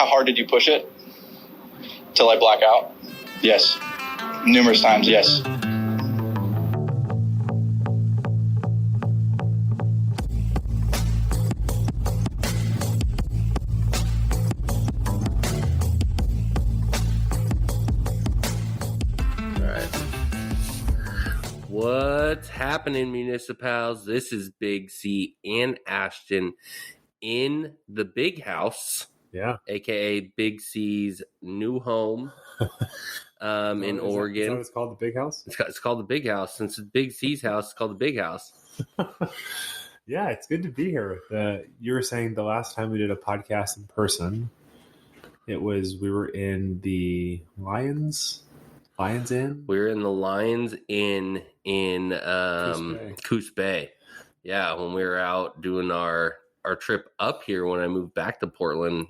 How hard did you push it? Till I black out? Yes. Numerous times, yes. What's happening, MuniciPals? This is Big C and Ashton in the big house. Yeah. AKA Big C's new home in Oregon. Is that what it's called, the big house? It's called the big house. Since it's Big C's house, it's called the big house. Yeah, it's good to be here. You were saying the last time we did a podcast in person, we were in the Lions Inn? We were in the Lions Inn in Coos Bay. Yeah, when we were out doing our trip up here when I moved back to Portland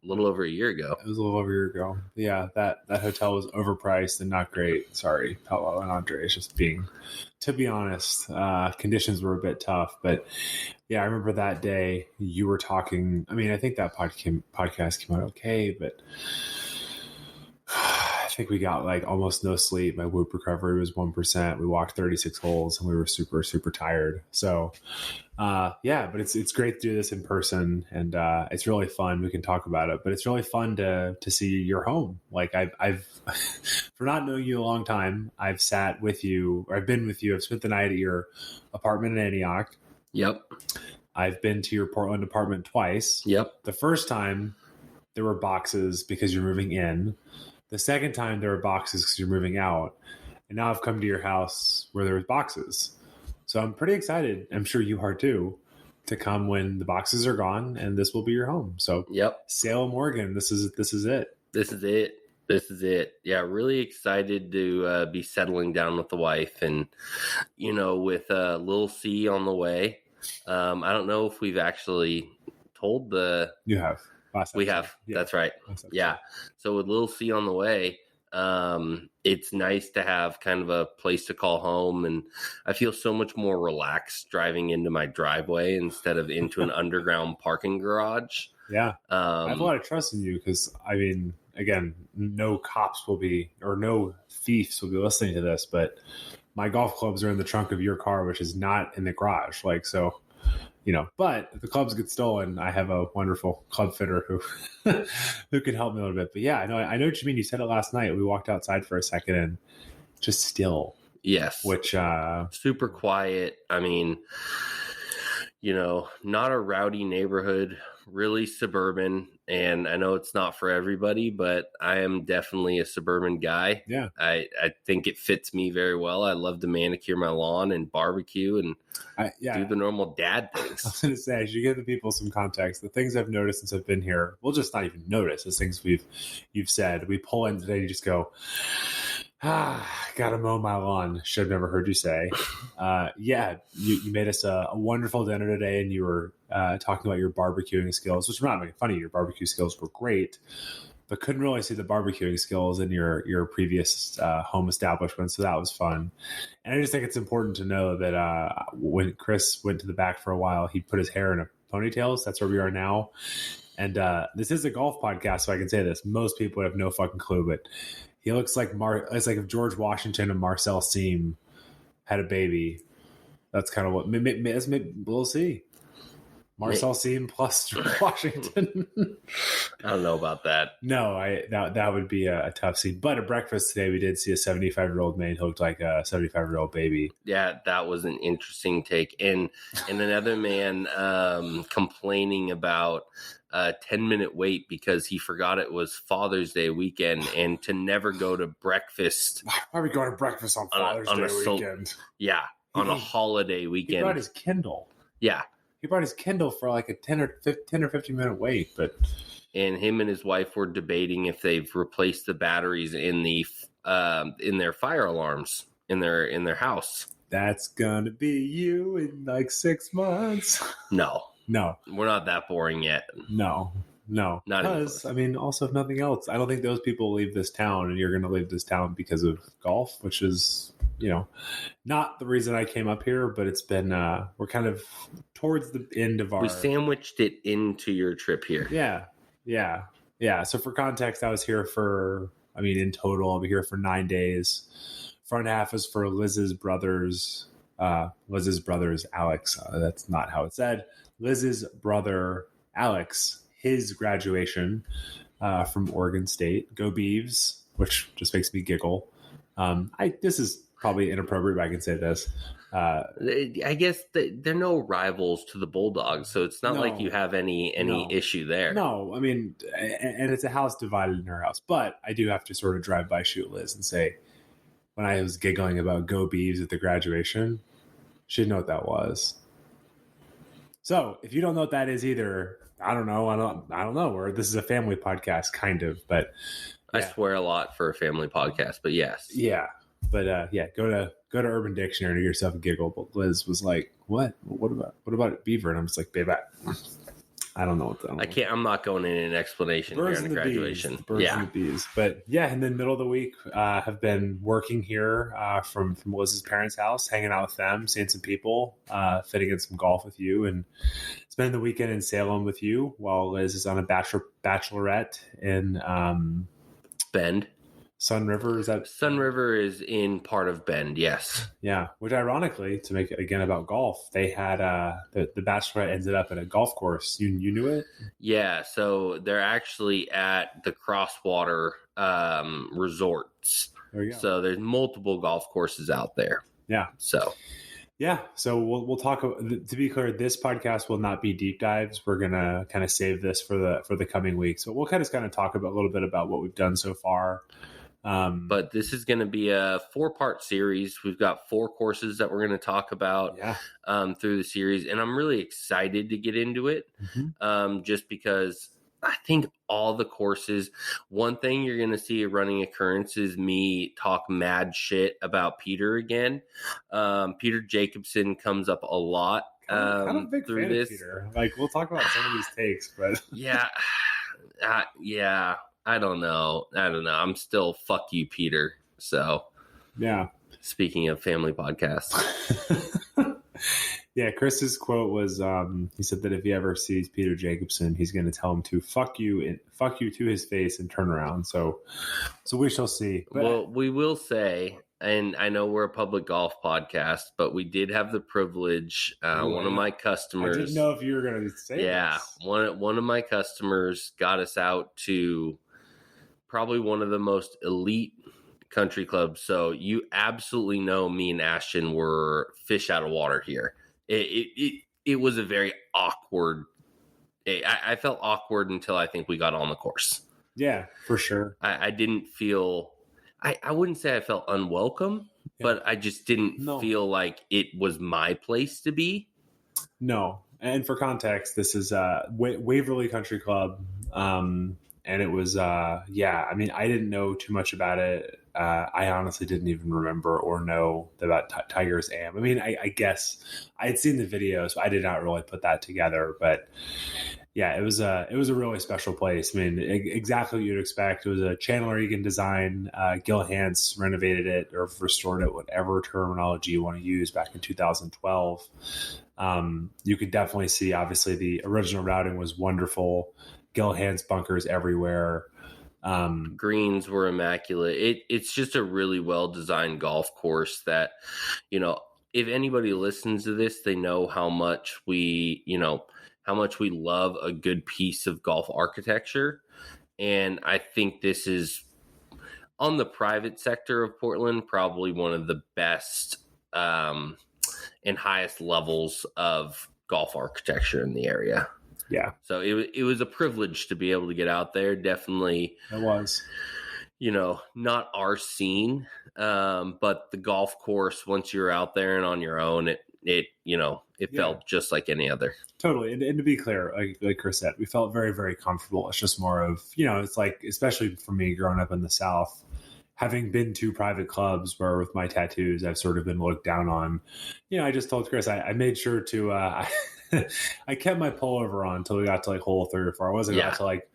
a little over a year ago. It was a little over a year ago. Yeah, that hotel was overpriced and not great. Sorry, Paolo and Andre. It's just to be honest, conditions were a bit tough. But yeah, I remember that day you were talking. I mean, I think that podcast came out okay, but I think we got like almost no sleep. My Whoop recovery was 1%. We walked 36 holes and we were super, super tired. So, yeah, but it's great to do this in person, and it's really fun. We can talk about it, but it's really fun to see your home. Like I've for not knowing you a long time, I've sat with you, or I've been with you. I've spent the night at your apartment in Antioch. Yep. I've been to your Portland apartment twice. Yep. The first time there were boxes because you're moving in. The second time there were boxes because you're moving out. And now I've come to your house where there's boxes. So I'm pretty excited. I'm sure you are too, to come when the boxes are gone and this will be your home. So yep. Salem, Oregon. This is it. This is it. Yeah, really excited to be settling down with the wife, and with little C on the way. I don't know if we've actually told the. You have. We have. Yeah. That's right. Yeah. So with little C on the way, it's nice to have kind of a place to call home, and I feel so much more relaxed driving into my driveway instead of into an underground parking garage. Yeah. I have a lot of trust in you because, I mean, again, no cops will be, or no thieves will be listening to this, but my golf clubs are in the trunk of your car, which is not in the garage. Like, so, but if the clubs get stolen, I have a wonderful club fitter who can help me a little bit. But yeah, I know what you mean. You said it last night. We walked outside for a second and just still. Yes. Which super quiet. I mean, not a rowdy neighborhood, really suburban. And I know it's not for everybody, but I am definitely a suburban guy. Yeah. I think it fits me very well. I love to manicure my lawn and barbecue and do the normal dad things. I was going to say, I should give the people some context. The things I've noticed since I've been here, we'll just not even notice the things you've said. We pull in today, you just go, gotta mow my lawn. Should have never heard you say. Yeah, you made us a wonderful dinner today, and you were talking about your barbecuing skills, which I'm not making fun of you. Your barbecue skills were great, but couldn't really see the barbecuing skills in your previous home establishment, so that was fun. And I just think it's important to know that when Chris went to the back for a while, he put his hair in a ponytail, so that's where we are now. And this is a golf podcast, so I can say this. Most people have no fucking clue, but he looks like it's like if George Washington and Marcel Seam had a baby. That's kind of what we'll see. Marcel Seam plus George Washington. I don't know about that. No, that would be a tough scene. But at breakfast today, we did see a 75-year-old man who looked like a 75-year-old baby. Yeah, that was an interesting take. And another man complaining about a 10-minute wait because he forgot it was Father's Day weekend and to never go to breakfast. Why are we going to breakfast on Father's Day weekend? Yeah, on a holiday weekend. He brought his Kindle. Yeah. He brought his Kindle for like a 10 or 15 minute wait, but. And him and his wife were debating if they've replaced the batteries in their fire alarms in their house. That's gonna be you in like 6 months. No, we're not that boring yet. No, not because I mean, also if nothing else, I don't think those people leave this town, and you're going to leave this town because of golf, which is not the reason I came up here, but it's been we're kind of towards the end of our. We sandwiched it into your trip here. Yeah. Yeah. So for context, I was here in total, I'll be here for 9 days. Front half is for Liz's brother's Alex. That's not how it's said. Liz's brother Alex, his graduation from Oregon State. Go Beavs, which just makes me giggle. This is probably inappropriate, but I can say this. I guess they're no rivals to the Bulldogs, so it's not like you have any issue there. No, I mean, and it's a house divided in her house. But I do have to sort of drive by Shoot Liz and say, when I was giggling about Go Beavs at the graduation, she didn't know what that was. So if you don't know what that is either, I don't know. I don't know. Or this is a family podcast, kind of. But I swear a lot for a family podcast, but yes. Yeah. But go to Urban Dictionary to get yourself a giggle. But Liz was like, "What? What about Beaver?" And I'm just like, "Babe, I don't know what that." I'm not going in an explanation Birds here on the graduation. Birds and the bees. But yeah, and then middle of the week, have been working here from Liz's parents' house, hanging out with them, seeing some people, fitting in some golf with you, and spending the weekend in Salem with you while Liz is on a bachelorette in Bend. Sun River, is that? Sun River is in part of Bend, yes. Yeah, which ironically, to make it again about golf, they had the Bachelorette ended up at a golf course. You knew it? Yeah, so they're actually at the Crosswater resorts. There you go. So there's multiple golf courses out there. Yeah. So we'll talk. To be clear, this podcast will not be deep dives. We're gonna kind of save this for the coming weeks. But we'll kind of talk about a little bit about what we've done so far. But this is going to be a 4-part series. We've got 4 courses that we're going to talk about through the series, and I'm really excited to get into it. Just because I think all the courses, one thing you're going to see a running occurrence is me talk mad shit about Peter again. Peter Jacobson comes up a lot I'm a big through fan this. of Peter. Like, we'll talk about some of these takes, but yeah. I don't know. I'm still fuck you, Peter. So, yeah. Speaking of family podcasts. Yeah, Chris's quote was, he said that if he ever sees Peter Jacobson, he's going to tell him to fuck you to his face and turn around. So we shall see. But, well, we will say, and I know we're a public golf podcast, but we did have the privilege. One of my customers. I didn't know if you were going to say this. One of my customers got us out to probably one of the most elite country clubs. So you absolutely know me and Ashton were fish out of water here. It was a very awkward. I felt awkward until I think we got on the course. Yeah, for sure. I didn't feel. I wouldn't say I felt unwelcome, but I just didn't feel like it was my place to be. No, and for context, this is Waverly Country Club. And it was, I mean, I didn't know too much about it. I honestly didn't even remember or know about Tiger's Am. I mean, I guess I had seen the videos, so I did not really put that together. But yeah, it was a really special place. I mean, exactly what you'd expect. It was a Chandler Egan design. Gil Hans renovated it or restored it, whatever terminology you want to use, back in 2012. You could definitely see, obviously, the original routing was wonderful. Gil Hans bunkers everywhere. Greens were immaculate. It's just a really well-designed golf course that, if anybody listens to this, they know how much we love a good piece of golf architecture. And I think this is, on the private sector of Portland, probably one of the best and highest levels of golf architecture in the area. Yeah. So it was a privilege to be able to get out there. Definitely. It was. Not our scene, but the golf course, once you're out there and on your own, it felt just like any other. Totally. And to be clear, like Chris said, we felt very, very comfortable. It's just more of, it's like, especially for me growing up in the South, having been to private clubs where with my tattoos, I've sort of been looked down on. I just told Chris, I made sure to, I kept my pullover on until we got to like hole 3 or 4. I wasn't about to like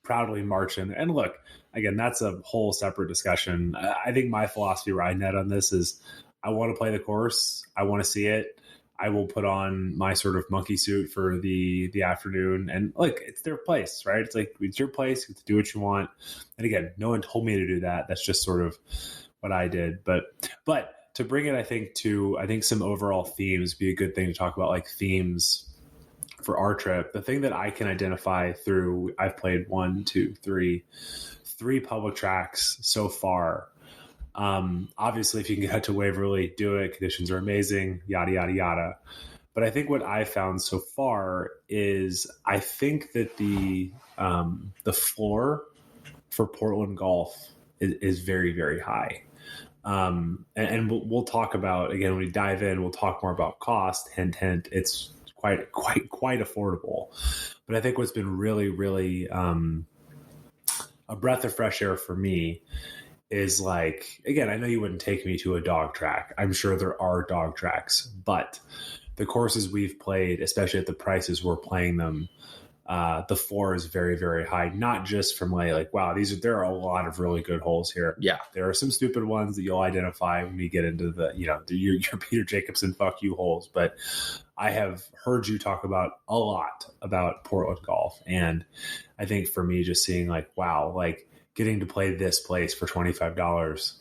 proudly march in. And look, again, that's a whole separate discussion. I think my philosophy where I net on this is I want to play the course. I want to see it. I will put on my sort of monkey suit for the afternoon, and like it's their place, right? It's like it's your place, you get to do what you want. And again, no one told me to do that. That's just sort of what I did. But to bring it, I think some overall themes be a good thing to talk about, like themes for our trip. The thing that I can identify through, I've played 3 public tracks so far. Obviously, if you can get out to Waverly, do it. Conditions are amazing, yada, yada, yada. But I think what I found so far is I think that the floor for Portland golf is very, very high. And we'll talk about, again, when we dive in, we'll talk more about cost. Hint, hint, it's quite affordable. But I think what's been really, really a breath of fresh air for me is like, again, I know you wouldn't take me to a dog track. I'm sure there are dog tracks, but the courses we've played, especially at the prices we're playing them, the floor is very, very high. Not just from like wow, there are a lot of really good holes here. Yeah, there are some stupid ones that you'll identify when we get into your Peter Jacobson fuck you holes. But I have heard you talk about a lot about Portland golf, and I think for me, just seeing like wow, like getting to play this place for $25.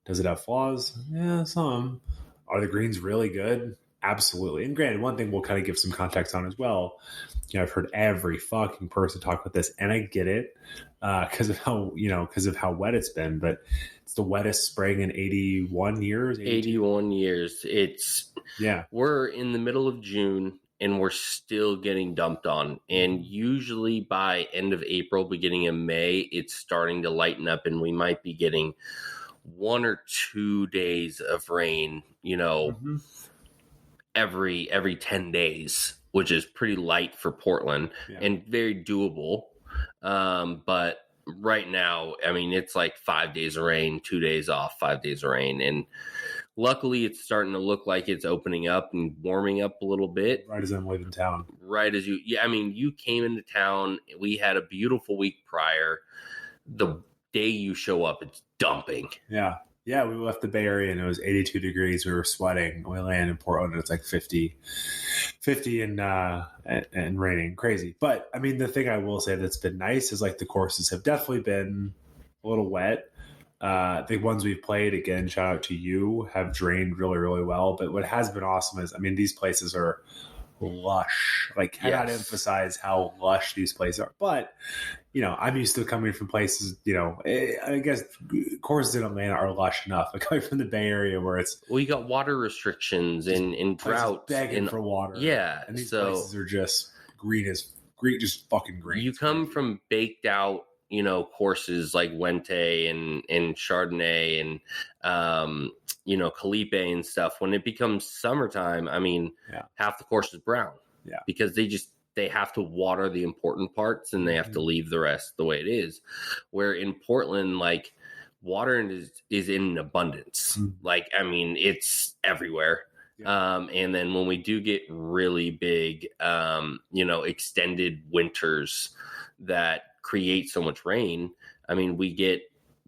Does it have flaws? Yeah, some. Are the greens really good? Absolutely. And granted, one thing we'll kind of give some context on as well. I've heard every fucking person talk about this, and I get it because of how wet it's been. But it's the wettest spring in 81 years. 81 years. We're in the middle of June, and we're still getting dumped on. And usually by end of April, beginning of May, it's starting to lighten up, and we might be getting 1 or 2 days of rain, every 10 days, which is pretty light for Portland and very doable. But right now, I mean, it's like 5 days of rain, 2 days off, 5 days of rain. And luckily, it's starting to look like it's opening up and warming up a little bit. Right as I'm leaving town. Right as you came into town. We had a beautiful week prior. The day you show up, it's dumping. Yeah. Yeah, we left the Bay Area and it was 82 degrees. We were sweating. We landed in Portland and it's like 50 and raining. Crazy. But I mean, the thing I will say that's been nice is like the courses have definitely been a little wet. The ones we've played, again, shout out to you, have drained really, really well. But what has been awesome is, I mean, these places are lush. Like, cannot emphasize how lush these places are. But, I'm used to coming from places, I guess courses in Atlanta are lush enough. Like, coming from the Bay Area where it's... Well, you got water restrictions and drought. Begging for water. Yeah. And these places are just green, just fucking green. You come from baked out, courses like Wente and Chardonnay and, Calipe and stuff. When it becomes summertime, I mean, half the course is brown. Yeah. Because they have to water the important parts and they have to leave the rest the way it is. Where in Portland, like, water is in abundance. Like, I mean, it's everywhere. Yeah. And then when we do get really big, extended winters that create so much rain, I mean, we get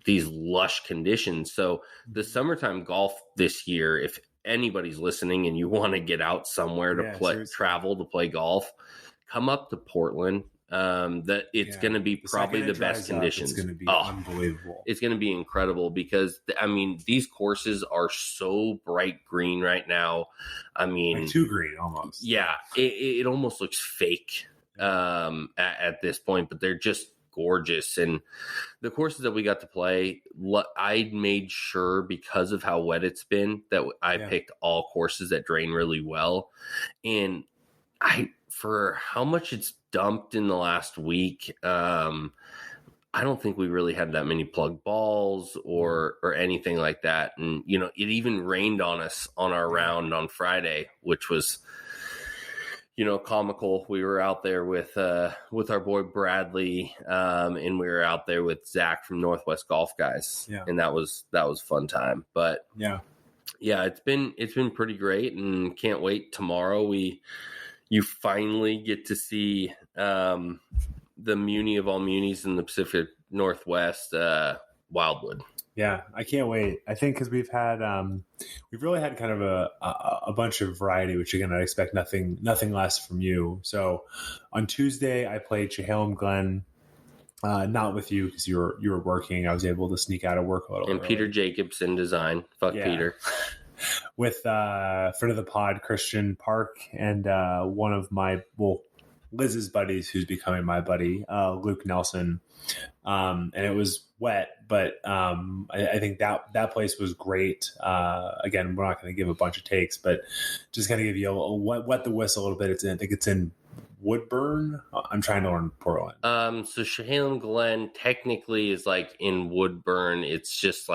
these lush conditions. So the summertime golf this year, if anybody's listening and you want to get out somewhere to travel to play golf, come up to Portland. That it's going to be probably the best conditions. It's going to be unbelievable. It's going to be incredible because I mean, these courses are so bright green right now. I mean, like too green almost. Yeah. It almost looks fake at this point, but they're just gorgeous. And the courses that we got to play, I made sure because of how wet it's been that I picked all courses that drain really well. And for how much it's dumped in the last week, I don't think we really had that many plug balls or anything like that. And, it even rained on us on our round on Friday, which was, comical. We were out there with our boy Bradley, and we were out there with Zach from Northwest Golf Guys. Yeah. And that was a fun time. But yeah, it's been pretty great and can't wait. Tomorrow you finally get to see the Muni of all Munis in the Pacific Northwest, Wildwood. Yeah, I can't wait. I think because we've really had kind of a bunch of variety, which again, I expect nothing less from you. So on Tuesday, I played Chehalem Glen, not with you because you were working. I was able to sneak out of work a little And early. Peter Jacobson design. Fuck Yeah. Peter. With friend of the pod, Christian Park, and one of Liz's buddies, who's becoming my buddy, Luke Nelson. And it was wet, but I think that place was great. Again, we're not going to give a bunch of takes, but just going to give you a wet the whistle a little bit. I think it's in Woodburn. I'm trying to learn Portland. So Chehalem Glen technically is like in Woodburn. It's just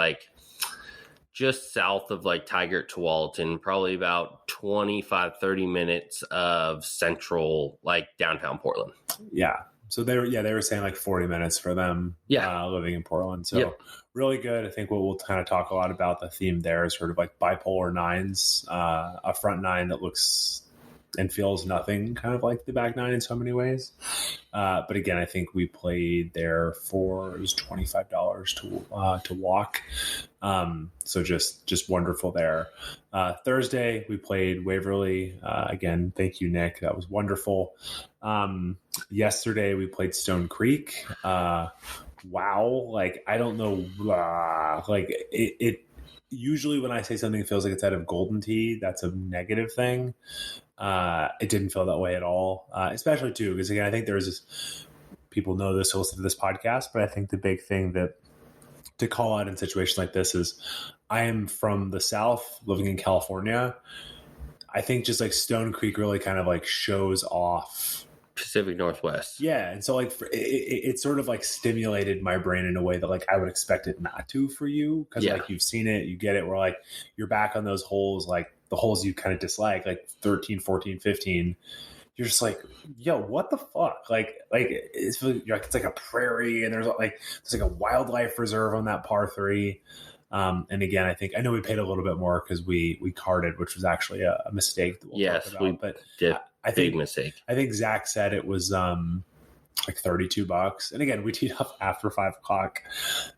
south of like Tigert Tualatin, probably about 25-30 minutes of central, like downtown Portland. Yeah. So they were saying like 40 minutes for them. Yeah. Living in Portland. So really good. I think what we'll kind of talk a lot about the theme there is sort of like bipolar nines, a front nine that looks and feels nothing kind of like the back nine in so many ways. But again, I think we played there for, it was $25 to walk. So just wonderful there. Thursday we played Waverly. Again, thank you, Nick. That was wonderful. Yesterday we played Stone Creek. Wow. Like, I don't know. Like it usually when I say something feels like it's out of Golden Tee, that's a negative thing. It didn't feel that way at all. Especially too, because again, I think there's this, people know this who listen to this podcast, but I think the big thing that to call out in situations like this is I am from the South living in California. I think just like Stone Creek really kind of like shows off Pacific Northwest. Yeah. And so like it sort of like stimulated my brain in a way that like I would expect it not to for you. Cause like you've seen it, you get it, where like you're back on those holes, like the holes you kind of dislike, like 13, 14, 15. You're just like, yo, what the fuck? Like it's like a prairie and there's like a wildlife reserve on that par 3. And again, I know we paid a little bit more because we carded, which was actually a mistake that we'll talk about. But I think, big mistake. I think Zach said it was like $32. And again, we teed up after 5 o'clock,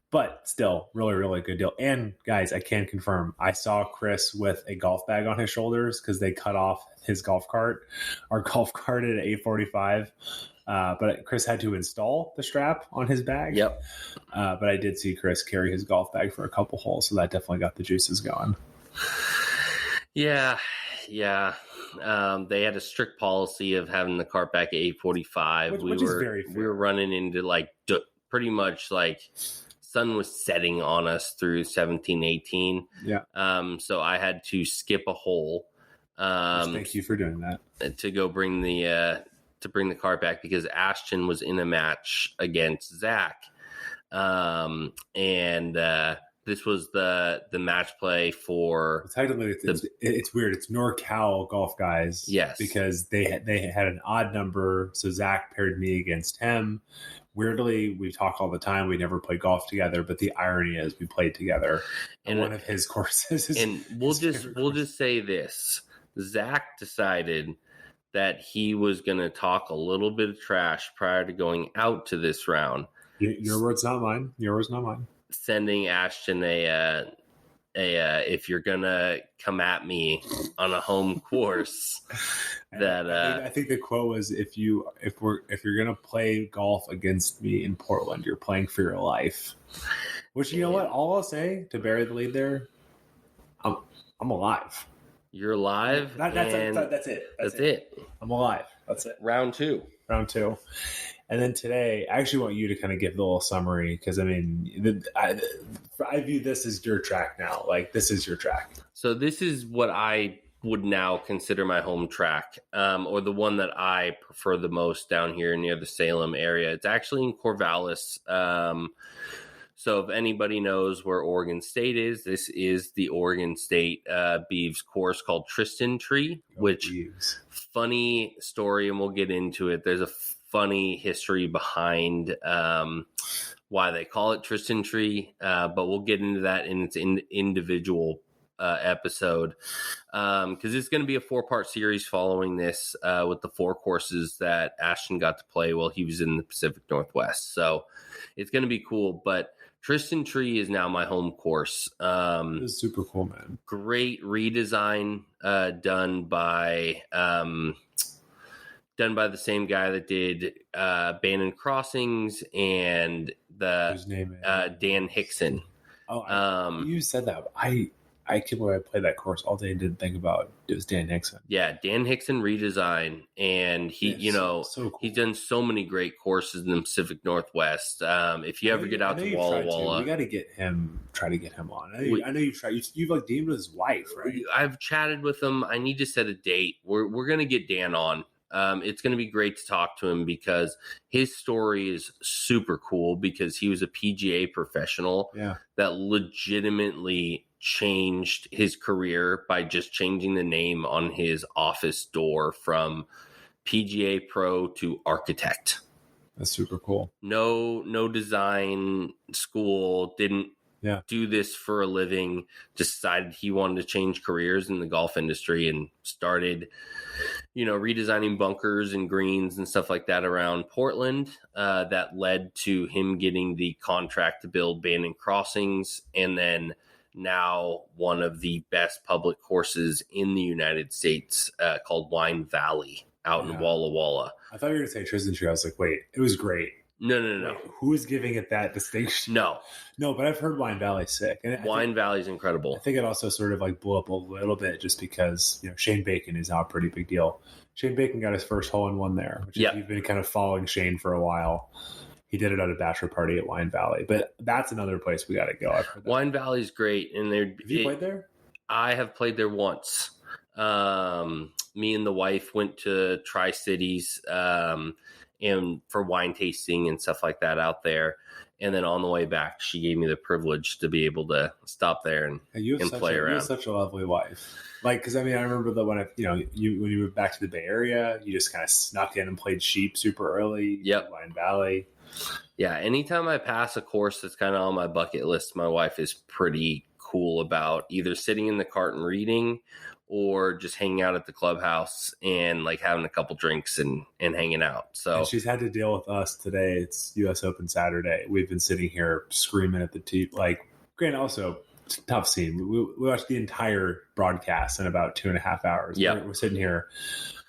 but still really, really good deal. And guys, I can confirm, I saw Chris with a golf bag on his shoulders because they cut off his golf cart, our golf cart at 8:45. But Chris had to install the strap on his bag. Yep. But I did see Chris carry his golf bag for a couple holes, so that definitely got the juices going. Yeah. They had a strict policy of having the cart back at 8:45. Which is very fair. We were running into like pretty much like sun was setting on us through 17, 18. Yeah. So I had to skip a hole. Thank you for doing that. To go bring the cart back because Ashton was in a match against Zach. This was the match play for. Technically, it's weird. It's NorCal Golf Guys. Yes, because they had an odd number, so Zach paired me against him. Weirdly, we talk all the time. We never played golf together, but the irony is we played together in one of his courses. And we'll just say this: Zach decided that he was going to talk a little bit of trash prior to going out to this round. Your words, not mine. Your words, not mine. Sending Ashton a if you're gonna come at me on a home course, that I think the quote was if you're gonna play golf against me in Portland, you're playing for your life. Which, you know what? All I'll say to bury the lead there, I'm alive. You're alive. That's it. That's it. I'm alive. That's it. Round two. And then today, I actually want you to kind of give the little summary because, I mean, I view this as your track now. Like, this is your track. So this is what I would now consider my home track, or the one that I prefer the most down here near the Salem area. It's actually in Corvallis. So if anybody knows where Oregon State is, this is the Oregon State Beavs course called Tristan Tree, which funny story, and we'll get into it. There's a funny history behind why they call it Tristan Tree, but we'll get into that in its individual episode, because it's going to be a 4-part series following this with the 4 courses that Ashton got to play while he was in the Pacific Northwest. So it's going to be cool. But Tristan Tree is now my home course. This is super cool, man. Great redesign done by the same guy that did Bannon Crossings and Whose name is Dan Hickson. Oh, you said that. I can't believe I played that course all day and didn't think about it was Dan Hickson. Yeah, Dan Hickson redesign, and he, so cool. He's done so many great courses in the Pacific Northwest. If you ever get out to Walla Walla, we got to try to get him on. I know you've tried. You've like DM'd with his wife, right? I've chatted with him. I need to set a date. We're gonna get Dan on. It's going to be great to talk to him because his story is super cool because he was a PGA professional that legitimately changed his career by just changing the name on his office door from PGA Pro to architect. That's super cool. No design school, didn't do this for a living, decided he wanted to change careers in the golf industry and started, redesigning bunkers and greens and stuff like that around Portland. That led to him getting the contract to build Bannon Crossings, and then now one of the best public courses in the United States called Wine Valley out in Walla Walla. I thought you were going to say Tristan Tree. I was like, wait, it was great. No. Wait, who is giving it that distinction? No, but I've heard Wine Valley's sick. And Wine Valley's incredible. I think it also sort of like blew up a little bit just because Shane Bacon is now a pretty big deal. Shane Bacon got his first hole-in-one there, which if you've been kind of following Shane for a while. He did it at a bachelor party at Wine Valley, but that's another place we got to go. I've heard that. Wine Valley's great, and have you played there? I have played there once. Me and the wife went to Tri-Cities and for wine tasting and stuff like that out there. And then on the way back, she gave me the privilege to be able to stop there and play around. You have such a lovely wife. Like, because I remember that when you moved back to the Bay Area, you just kind of snuck in and played sheep super early. Yep, Wine Valley. Yeah, anytime I pass a course that's kind of on my bucket list, my wife is pretty cool about either sitting in the cart and reading or just hanging out at the clubhouse and like having a couple drinks and hanging out. So and she's had to deal with us today. It's US Open Saturday. We've been sitting here screaming at the TV. Like, granted, also tough scene. We watched the entire broadcast in about 2.5 hours. Yeah, we're sitting here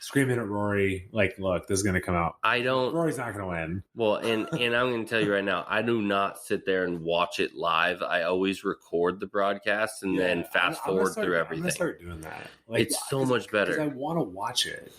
screaming at Rory, like, look, this is going to come out. Rory's not going to win. Well, and I'm going to tell you right now, I do not sit there and watch it live. I always record the broadcast and then fast forward through everything. I'm going to start doing that. It's so much better. Because I want to watch it.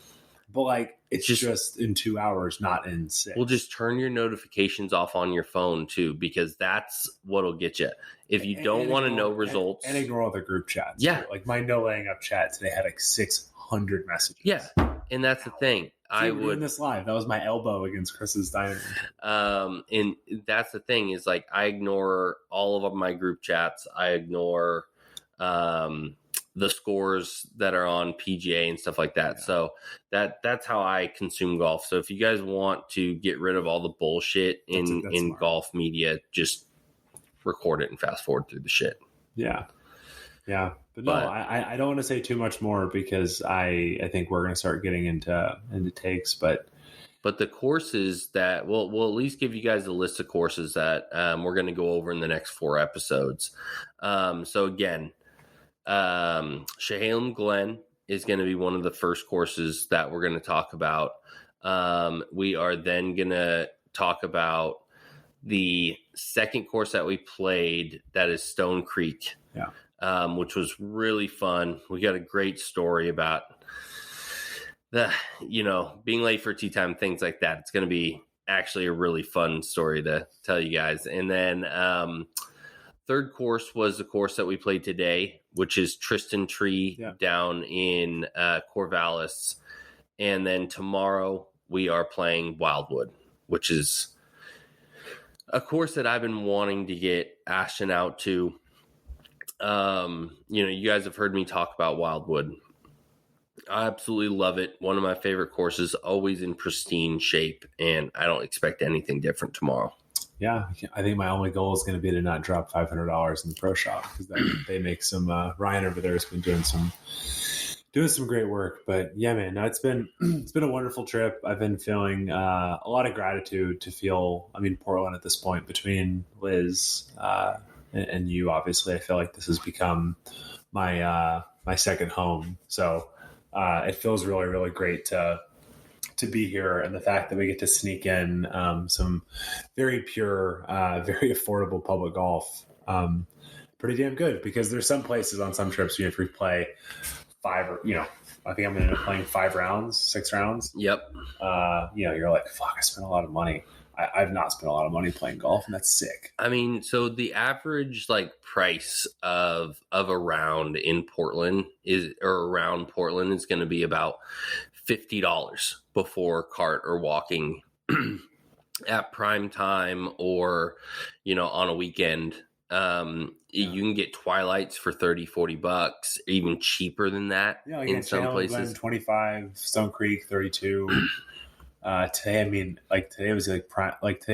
But, like, it's just in 2 hours, not in 6. Well, just turn your notifications off on your phone, too, because that's what'll get you. If you don't want to know results. And ignore all the group chats. Yeah. Too. Like, my no laying up chat today had like 600 messages. Yeah. And that's the thing. I would doing this live. That was my elbow against Chris's diamond. And that's the thing is like I ignore all of my group chats. I ignore the scores that are on PGA and stuff like that. Yeah. So that's how I consume golf. So if you guys want to get rid of all the bullshit in golf media, just record it and fast forward through the shit. Yeah. Yeah. But no, I don't want to say too much more because I think we're going to start getting into takes, but the courses that we'll at least give you guys a list of courses that we're going to go over in the next 4 episodes. So again, Chehalem Glen is going to be one of the first courses that we're going to talk about. We are then going to talk about the second course that we played, that is Stone Creek. Yeah. Which was really fun. We got a great story about being late for tee time, things like that. It's going to be actually a really fun story to tell you guys. And then third course was the course that we played today, which is Tristan Tree down in Corvallis. And then tomorrow we are playing Wildwood, which is a course that I've been wanting to get Ashton out to. You guys have heard me talk about Wildwood. I absolutely love it. One of my favorite courses, always in pristine shape, and I don't expect anything different tomorrow. yeah, I think my only goal is going to be to not drop $500 in the pro shop, because they make some. Ryan over there has been doing some great work. But yeah, man, no, it's been a wonderful trip. I've been feeling a lot of gratitude to feel. I mean, Portland at this point, between Liz and you, obviously, I feel like this has become my second home. So it feels really, really great to be here, and the fact that we get to sneak in some very pure, very affordable public golf, pretty damn good. Because there's some places on some trips, if we play I think I'm going to end up playing 6 rounds. Yep. You're like, fuck, I spent a lot of money. I've not spent a lot of money playing golf, and that's sick. I mean, so the average price of a round in Portland around Portland is going to be about $50 before cart or walking at prime time, or on a weekend. You can get twilights for $30-$40, even cheaper than that in some places. 25, Stone Creek 32. Today, today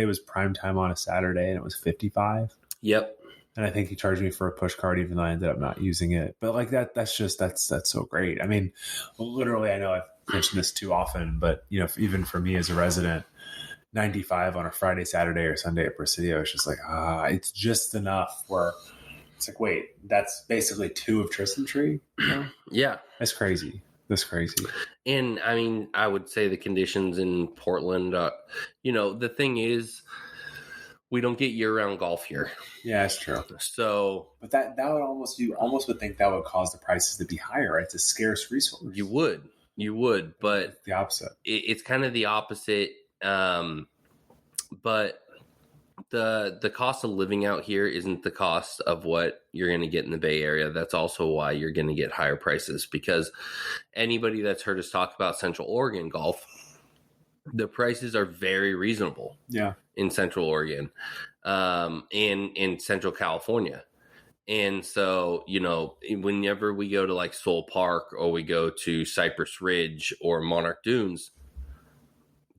was prime time on a Saturday, and it was 55. Yep. And I think he charged me for a push card, even though I ended up not using it. But that's so great. I mean, literally, I know I've mentioned this too often, but even for me as a resident, 95 on a Friday, Saturday, or Sunday at Presidio, it's just like, it's just enough where it's like, wait, that's basically 2 of Tristan Tree. Yeah, that's crazy. That's crazy. And I mean, I would say the conditions in Portland, the thing is, we don't get year-round golf here. Yeah, that's true. So, but that would you almost would think that would cause the prices to be higher. Right? It's a scarce resource. You would, but it's the opposite. It's kind of the opposite. But the cost of living out here isn't the cost of what you're going to get in the Bay Area. That's also why you're going to get higher prices, because anybody that's heard us talk about Central Oregon golf, the prices are very reasonable. Yeah. In Central Oregon, and in Central California. And so, whenever we go to Soul Park, or we go to Cypress Ridge or Monarch Dunes,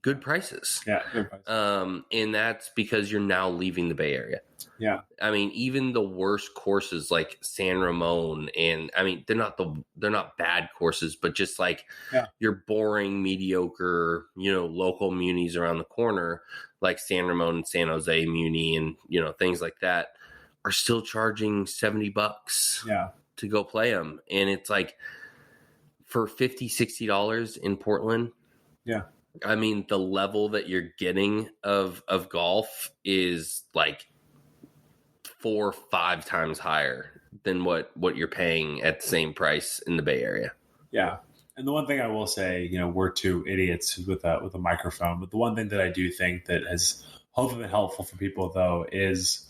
good prices. Yeah. Good prices. And that's because you're now leaving the Bay Area. Yeah. I mean, even the worst courses like San Ramon, and I mean, they're not bad courses, but just your boring, mediocre, local munis around the corner, like San Ramon and San Jose Muni, and things like that, are still charging $70 to go play them. And it's for $50-$60 in Portland. Yeah. I mean, the level that you're getting of golf is 4 or 5 times higher than what you're paying at the same price in the Bay Area. Yeah. And the one thing I will say, we're 2 idiots with a microphone, but the one thing that I do think that has hopefully been helpful for people, though, is,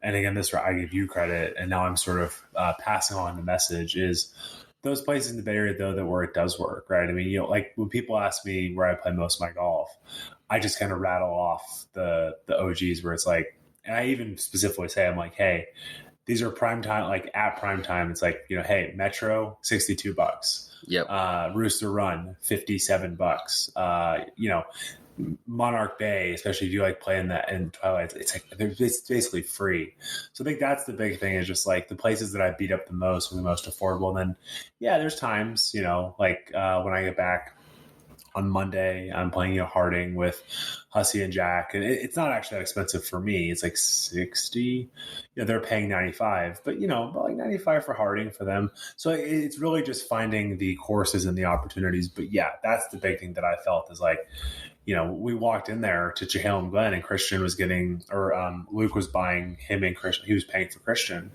and again, this I give you credit, and now I'm sort of passing on the message, is those places in the Bay Area, though, where it does work, right? I mean, when people ask me where I play most of my golf, I just kind of rattle off the OGs where it's and I even specifically say, I'm hey, these are prime time, at prime time, it's hey, Metro, $62. Yep. Rooster Run, $57. Monarch Bay, especially if you playing that in Twilight, it's basically free. So I think that's the big thing, is just the places that I beat up the most are the most affordable. And then, there's times, when I get back on Monday, I'm playing Harding with Hussey and Jack, and it's not actually that expensive for me. It's 60. They're paying 95, but 95 for Harding for them. So it's really just finding the courses and the opportunities. But that's the big thing that I felt is we walked in there to Chehalem Glen, and Christian was Luke was buying him and Christian. He was paying for Christian,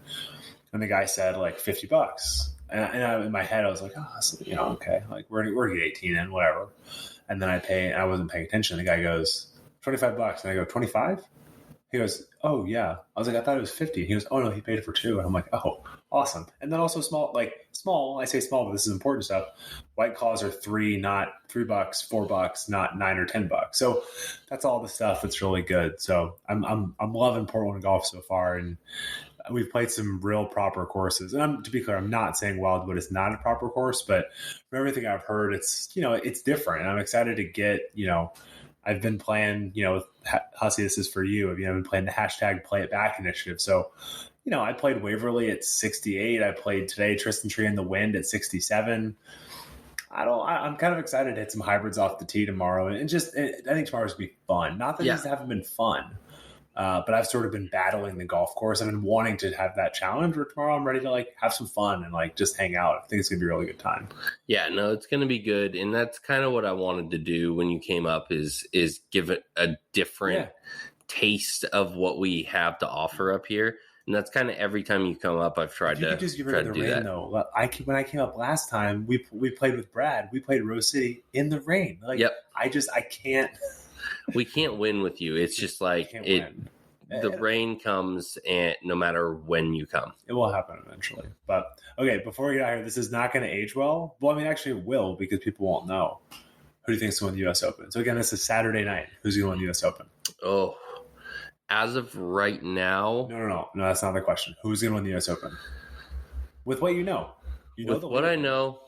and the guy said $50. And I, in my head, I was like, okay, we're gonna get 18 in, whatever. And then I wasn't paying attention. The guy goes, $25. And I go, 25? He goes, oh yeah. I was like, I thought it was 50. He goes, oh no, he paid it for 2. And I'm like, oh, awesome. And then also small, I say small, but this is important stuff. White Claws are $3, not $3, $4, not $9 or $10. So that's all the stuff that's really good. So I'm loving Portland golf so far, and we've played some real proper courses. And to be clear, I'm not saying Wildwood is not a proper course, but from everything I've heard, it's, it's different. And I'm excited to get, I've been playing, Hussey, this is for you. I've been playing the hashtag Play It Back initiative. So, I played Waverly at 68. I played today Tristan Tree in the Wind at 67. I'm kind of excited to hit some hybrids off the tee tomorrow. And I think tomorrow's going to be fun. Not that these haven't been fun, but I've sort of been battling the golf course. I've been wanting to have that challenge where tomorrow I'm ready to have some fun and just hang out. I think it's going to be a really good time. Yeah, no, it's going to be good. And that's kind of what I wanted to do when you came up is give it a different taste of what we have to offer up here. And that's kind of every time you come up, I've tried to just give rid of the rain, though. When I came up last time, we played with Brad. We played Rose City in the rain. I can't. We can't win with you. It's just the rain comes, and no matter when you come, it will happen eventually. But okay, before we get out here, this is not going to age well. Well, I mean, actually, it will because people won't know. Who do you think's going to win the U.S. Open? So again, this is Saturday night. Who's going to win the U.S. Open? Oh. As of right now... No, that's not the question. Who's going to win the U.S. Open? With what you know. With what I know...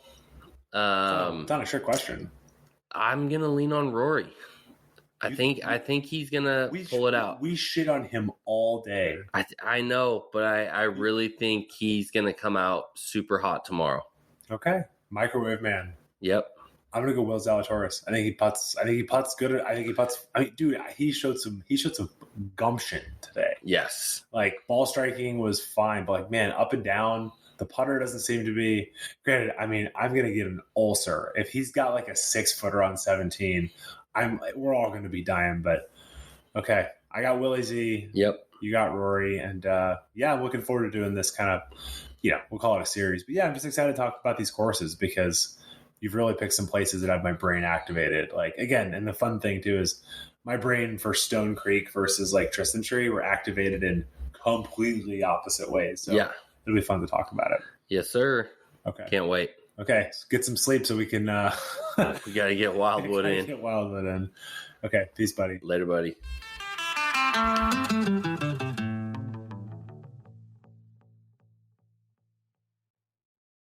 it's not a trick question. I'm going to lean on Rory. I think he's going to pull it out. We shit on him all day. I know, but I really think he's going to come out super hot tomorrow. Okay. Microwave man. Yep. I'm gonna go Will Zalatoris. I think he putts good. I think he putts. I mean, dude, he showed some gumption today. Yes, ball striking was fine, but man, up and down, the putter doesn't seem to be. Granted, I mean, I'm gonna get an ulcer if he's got a 6-footer on 17. We're all gonna be dying, but okay, I got Willie Z. Yep, you got Rory, and I'm looking forward to doing this kind of. We'll call it a series, but I'm just excited to talk about these courses because. You've really picked some places that have my brain activated. Again, and the fun thing too is my brain for Stone Creek versus Tristan Tree were activated in completely opposite ways. So it'll be fun to talk about it. Yes, sir. Okay. Can't wait. Okay. So get some sleep so we can we gotta get Wildwood in. Okay. Peace, buddy. Later, buddy.